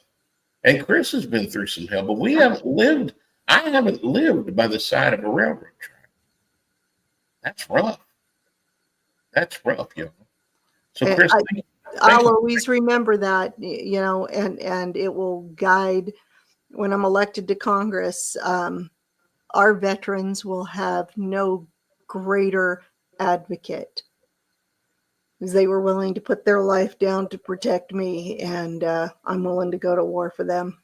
And Chris has been through some hell. But I haven't lived by the side of a railroad track. That's rough. That's rough, y'all. So, Chris, I'll always remember that, and it will guide when I'm elected to Congress. Our veterans will have no greater advocate, because they were willing to put their life down to protect me, and I'm willing to go to war for them.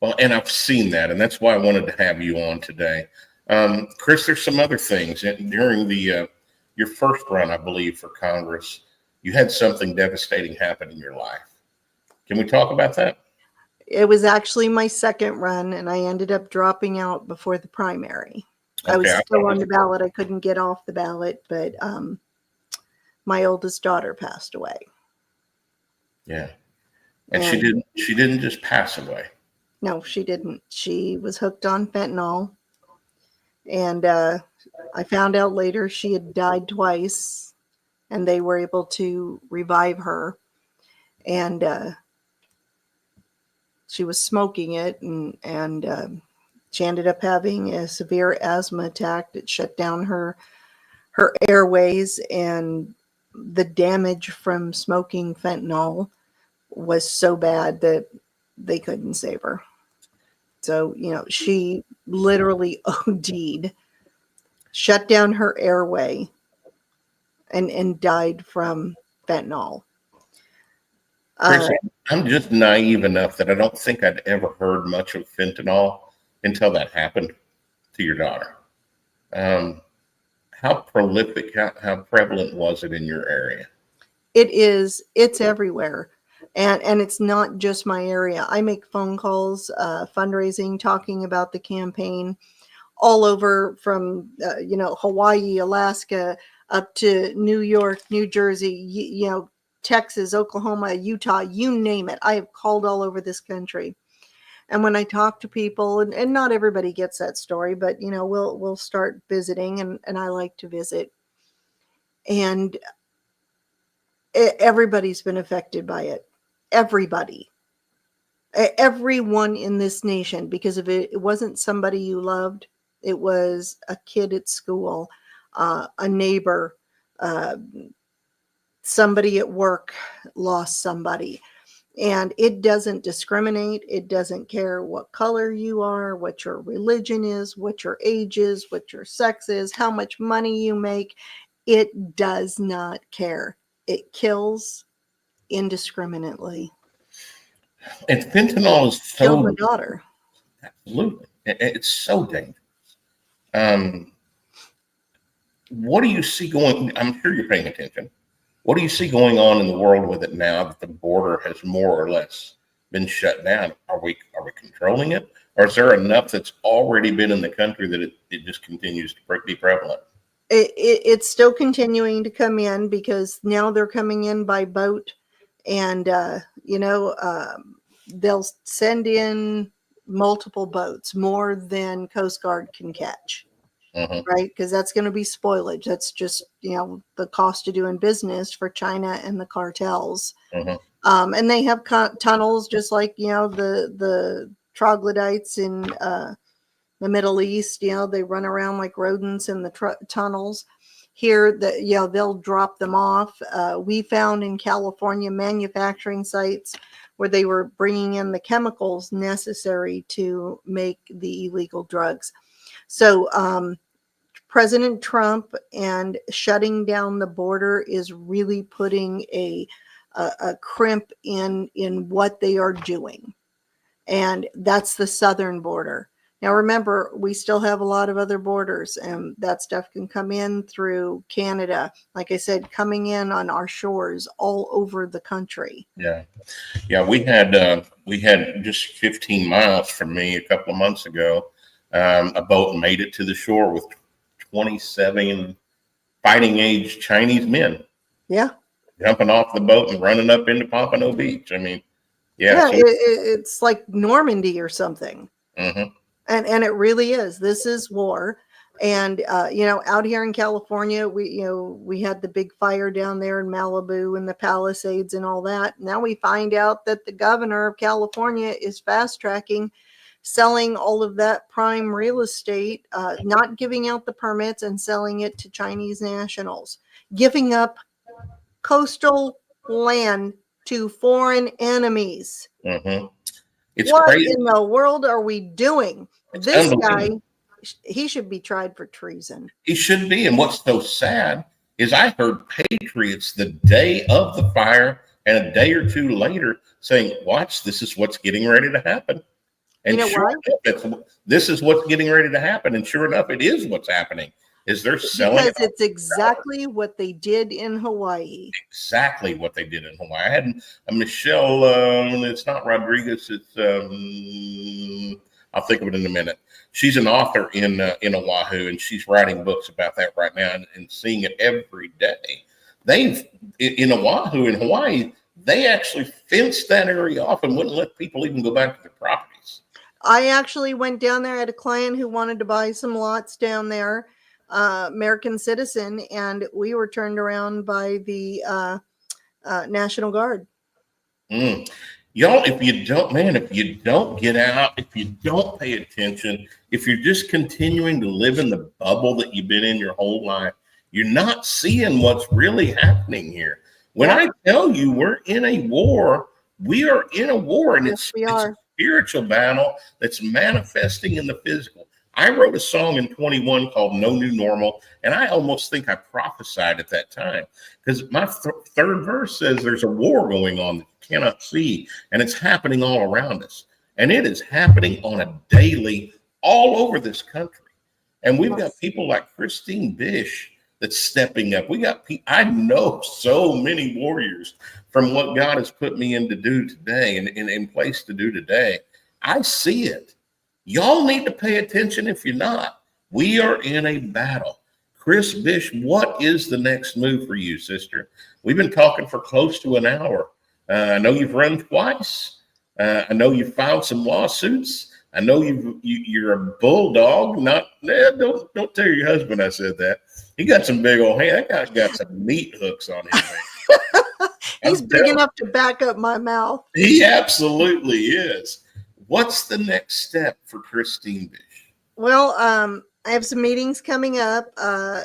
Well, and I've seen that, and that's why I wanted to have you on today. Chris, there's some other things. During your first run, I believe, for Congress, you had something devastating happen in your life. Can we talk about that? It was actually my second run, and I ended up dropping out before the primary. Okay, I was still on the ballot. I couldn't get off the ballot, but my oldest daughter passed away. Yeah. And she didn't just pass away. No, she didn't. She was hooked on fentanyl. And I found out later she had died twice, and they were able to revive her. And she was smoking it, and she ended up having a severe asthma attack that shut down her airways, and the damage from smoking fentanyl was so bad that they couldn't save her. So, she literally OD'd, shut down her airway, and died from fentanyl. Chris, I'm just naive enough that I don't think I'd ever heard much of fentanyl until that happened to your daughter. How prolific, how prevalent was it in your area? It's everywhere. And it's not just my area. I make phone calls, fundraising, talking about the campaign all over from, Hawaii, Alaska, up to New York, New Jersey, Texas, Oklahoma, Utah, you name it. I have called all over this country. And when I talk to people, and not everybody gets that story, but, we'll start visiting, and I like to visit. And Everybody's been affected by it. Everybody. Everyone in this nation, because if it wasn't somebody you loved, it was a kid at school, a neighbor, somebody at work lost somebody. And it doesn't discriminate. It doesn't care what color you are, what your religion is, what your age is, what your sex is, how much money you make. It does not care. It kills indiscriminately. And fentanyl is Killed so my daughter. absolutely. It's so dangerous. What do you see going? I'm sure you're paying attention. What do you see going on in the world with it now that the border has more or less been shut down? Are we controlling it, or is there enough that's already been in the country that it just continues to be prevalent? It's still continuing to come in because now they're coming in by boat, and they'll send in multiple boats, more than Coast Guard can catch. Right, because that's going to be spoilage. That's just the cost of doing business for China and the cartels. And they have tunnels, just like the troglodytes in the Middle East. They run around like rodents in the tunnels. Here, they'll drop them off. We found in California manufacturing sites where they were bringing in the chemicals necessary to make the illegal drugs. So President Trump and shutting down the border is really putting a crimp in what they are doing. And that's the southern border. Now, remember, we still have a lot of other borders, and that stuff can come in through Canada. Like I said, coming in on our shores all over the country. Yeah. We had just 15 miles from me a couple of months ago. A boat made it to the shore with 27 fighting age Chinese men. Yeah. Jumping off the boat and running up into Pompano Beach. I mean, so it's like Normandy or something. And it really is. This is war. And out here in California, we had the big fire down there in Malibu and the Palisades and all that. Now we find out that the governor of California is fast tracking selling all of that prime real estate, not giving out the permits and selling it to Chinese nationals, giving up coastal land to foreign enemies. It's what crazy. In the world are we doing? It's this guy, he should be tried for treason. He should be. And what's so sad is I heard patriots the day of the fire and a day or two later saying, watch, this is what's getting ready to happen. And sure enough, this is what's getting ready to happen. And sure enough, it is what's happening. Is they're selling because it's exactly what they did in Hawaii. Exactly what they did in Hawaii. I had a Michelle, it's not Rodriguez, it's I'll think of it in a minute. She's an author in Oahu, and she's writing books about that right now and seeing it every day. In Oahu, in Hawaii, they actually fenced that area off and wouldn't let people even go back to their properties. I actually went down there. I had a client who wanted to buy some lots down there, American citizen, and we were turned around by the National Guard. Y'all, if you don't get out, if you don't pay attention, if you're just continuing to live in the bubble that you've been in your whole life, you're not seeing what's really happening here. When I tell you we're in a war, we are in a war, and it's a spiritual battle that's manifesting in the physical. I wrote a song in 21 called No New Normal, and I almost think I prophesied at that time because my third verse says there's a war going on that you cannot see, and it's happening all around us. And it is happening on a daily all over this country. And we've got people like Chris Bish that's stepping up. I know so many warriors from what God has put me in to do today and in place to do today. I see it. Y'all need to pay attention if you're not. We are in a battle. Chris Bish, what is the next move for you, sister? We've been talking for close to an hour. I know you've run twice. I know you've filed some lawsuits. I know you're a bulldog. Don't tell your husband I said that. He got some big old hands. That guy's got some meat hooks on his hand. He's big enough to back up my mouth. He absolutely is. What's the next step for Christine Bish? Well, I have some meetings coming up. I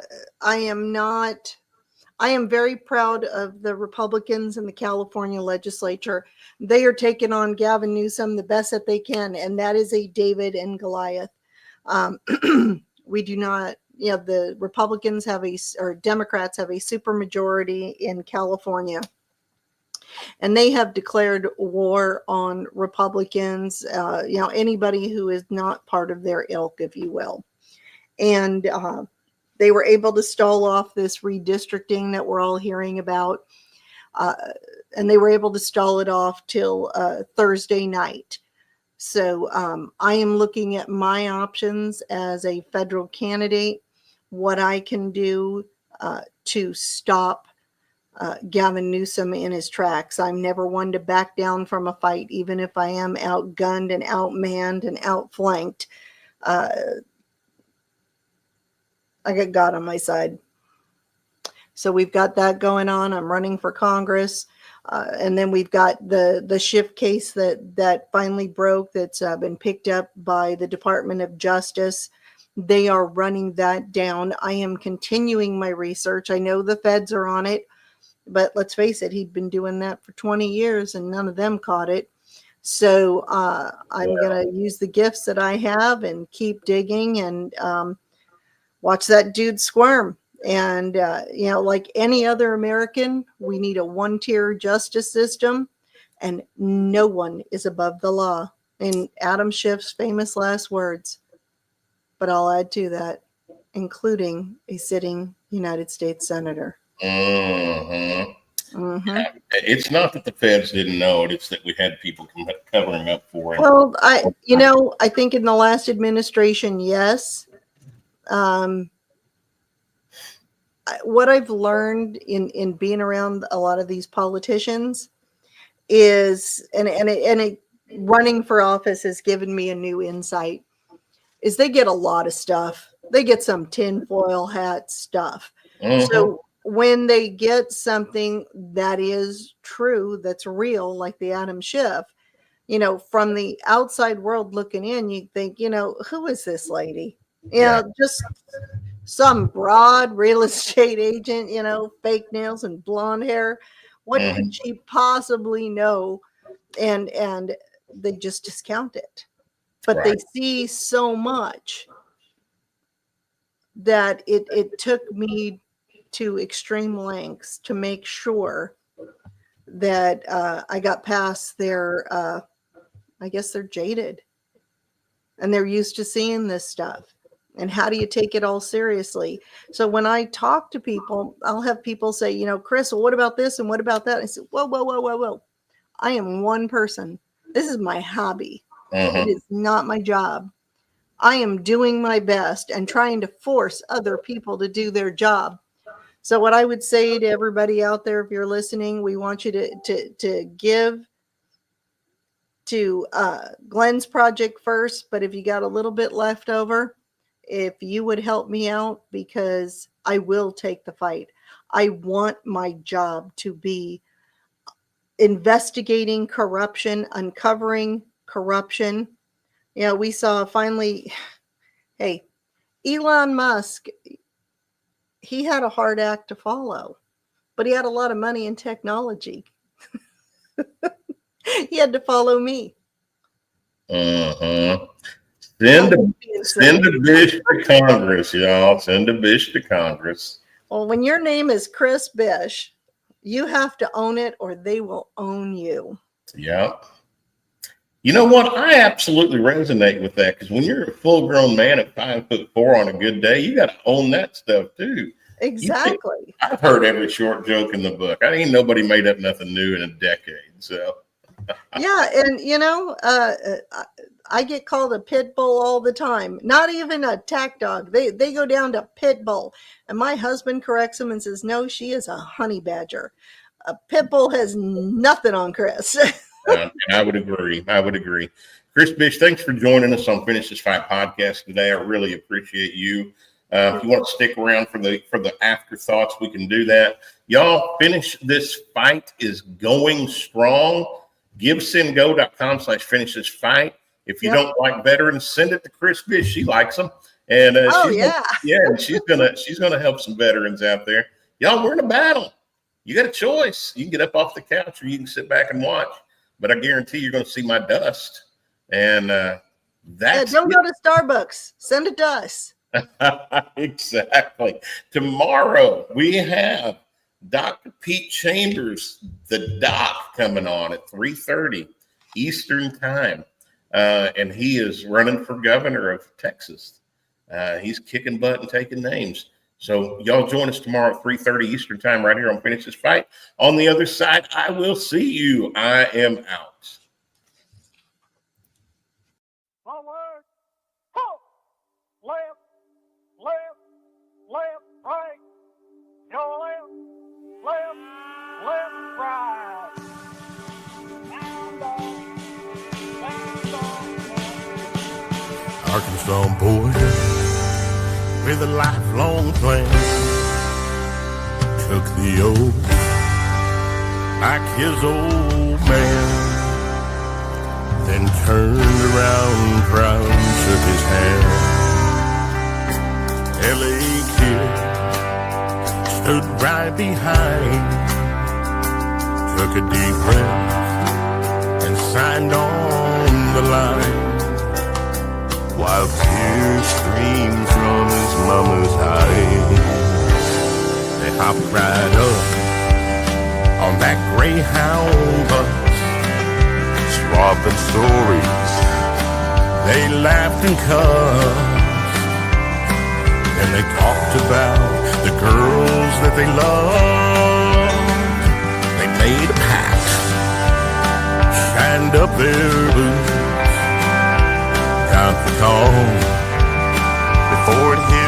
am very proud of the Republicans in the California legislature. They are taking on Gavin Newsom the best that they can, and that is a David and Goliath. We do not, the Republicans or Democrats have a supermajority in California, and they have declared war on Republicans, anybody who is not part of their ilk, if you will. And they were able to stall off this redistricting that we're all hearing about. And they were able to stall it off till Thursday night. So I am looking at my options as a federal candidate, what I can do to stop Gavin Newsom in his tracks. I'm never one to back down from a fight, even if I am outgunned and outmanned and outflanked. I got God on my side. So we've got that going on. I'm running for Congress. And then we've got the Schiff case that finally broke, that's been picked up by the Department of Justice. They are running that down. I am continuing my research. I know the feds are on it, but let's face it, he'd been doing that for 20 years and none of them caught it. So I'm going to use the gifts that I have and keep digging and watch that dude squirm. And, like any other American, we need a one-tier justice system, and no one is above the law. In Adam Schiff's famous last words. But I'll add to that, including a sitting United States senator. Mm-hmm. Mm-hmm. It's not that the feds didn't know it; it's that we had people covering up for it. Well, I think in the last administration, yes. What I've learned in being around a lot of these politicians is, and running for office has given me a new insight, is they get a lot of stuff. They get some tinfoil hat stuff. Mm-hmm. So when they get something that is true, that's real, like the Adam Schiff, from the outside world looking in, you think, who is this lady? Just some broad real estate agent, fake nails and blonde hair. What could she possibly know? And they just discount it. But They see so much that it took me to extreme lengths to make sure that I got past their, I guess they're jaded. And they're used to seeing this stuff. And how do you take it all seriously? So when I talk to people, I'll have people say, Chris, well, what about this and what about that? I said, whoa. I am one person. This is my hobby. It is not my job. I am doing my best and trying to force other people to do their job. So what I would say to everybody out there, if you're listening, we want you to give to Glenn's project first. But if you got a little bit left over, if you would help me out, because I will take the fight. I want my job to be investigating corruption, uncovering corruption. We saw finally, hey, Elon Musk, he had a hard act to follow, but he had a lot of money and technology. He had to follow me. Send a Bish to Congress, y'all. Send a Bish to Congress. Well, when your name is Chris Bish, you have to own it or they will own you. Yeah. You know what? I absolutely resonate with that, because when you're a full-grown man at 5'4" on a good day, you got to own that stuff too. Exactly. I've heard every short joke in the book. I ain't nobody made up nothing new in a decade. So. Yeah, and I get called a pit bull all the time. Not even a tack dog. They go down to pit bull, and my husband corrects them and says, "No, she is a honey badger. A pit bull has nothing on Chris." And I would agree. Chris Bish, thanks for joining us on Finish This Fight podcast today. I really appreciate you. If you want to stick around for the afterthoughts, we can do that. Y'all, finish this fight is going strong. GiveSendGo.com/finish this fight. If you don't like veterans, send it to Chris Bish. She likes them, and she's gonna help some veterans out there. Y'all, we're in a battle. You got a choice. You can get up off the couch, or you can sit back and watch. But I guarantee you're going to see my dust, and don't go to Starbucks. Send it to us. Exactly. Tomorrow we have Dr. Pete Chambers, the doc, coming on at 3:30 Eastern time. And he is running for governor of Texas. He's kicking butt and taking names. So y'all join us tomorrow at 3:30 Eastern time right here on Finish This Fight. On the other side, I will see you. I am out. Forward, halt, left, left, left, right, your left, left, left, right. Arkansas boy with a lifelong plan took the oath like his old man, then turned around proud and shook his hand. L.A. kid stood right behind, took a deep breath and signed on the line, while tears streamed from his mama's eyes. They hopped right up on that Greyhound bus, swapping stories. They laughed and cussed, and they talked about the girls that they loved. They made a pact, shined up their boots, got the call before it hit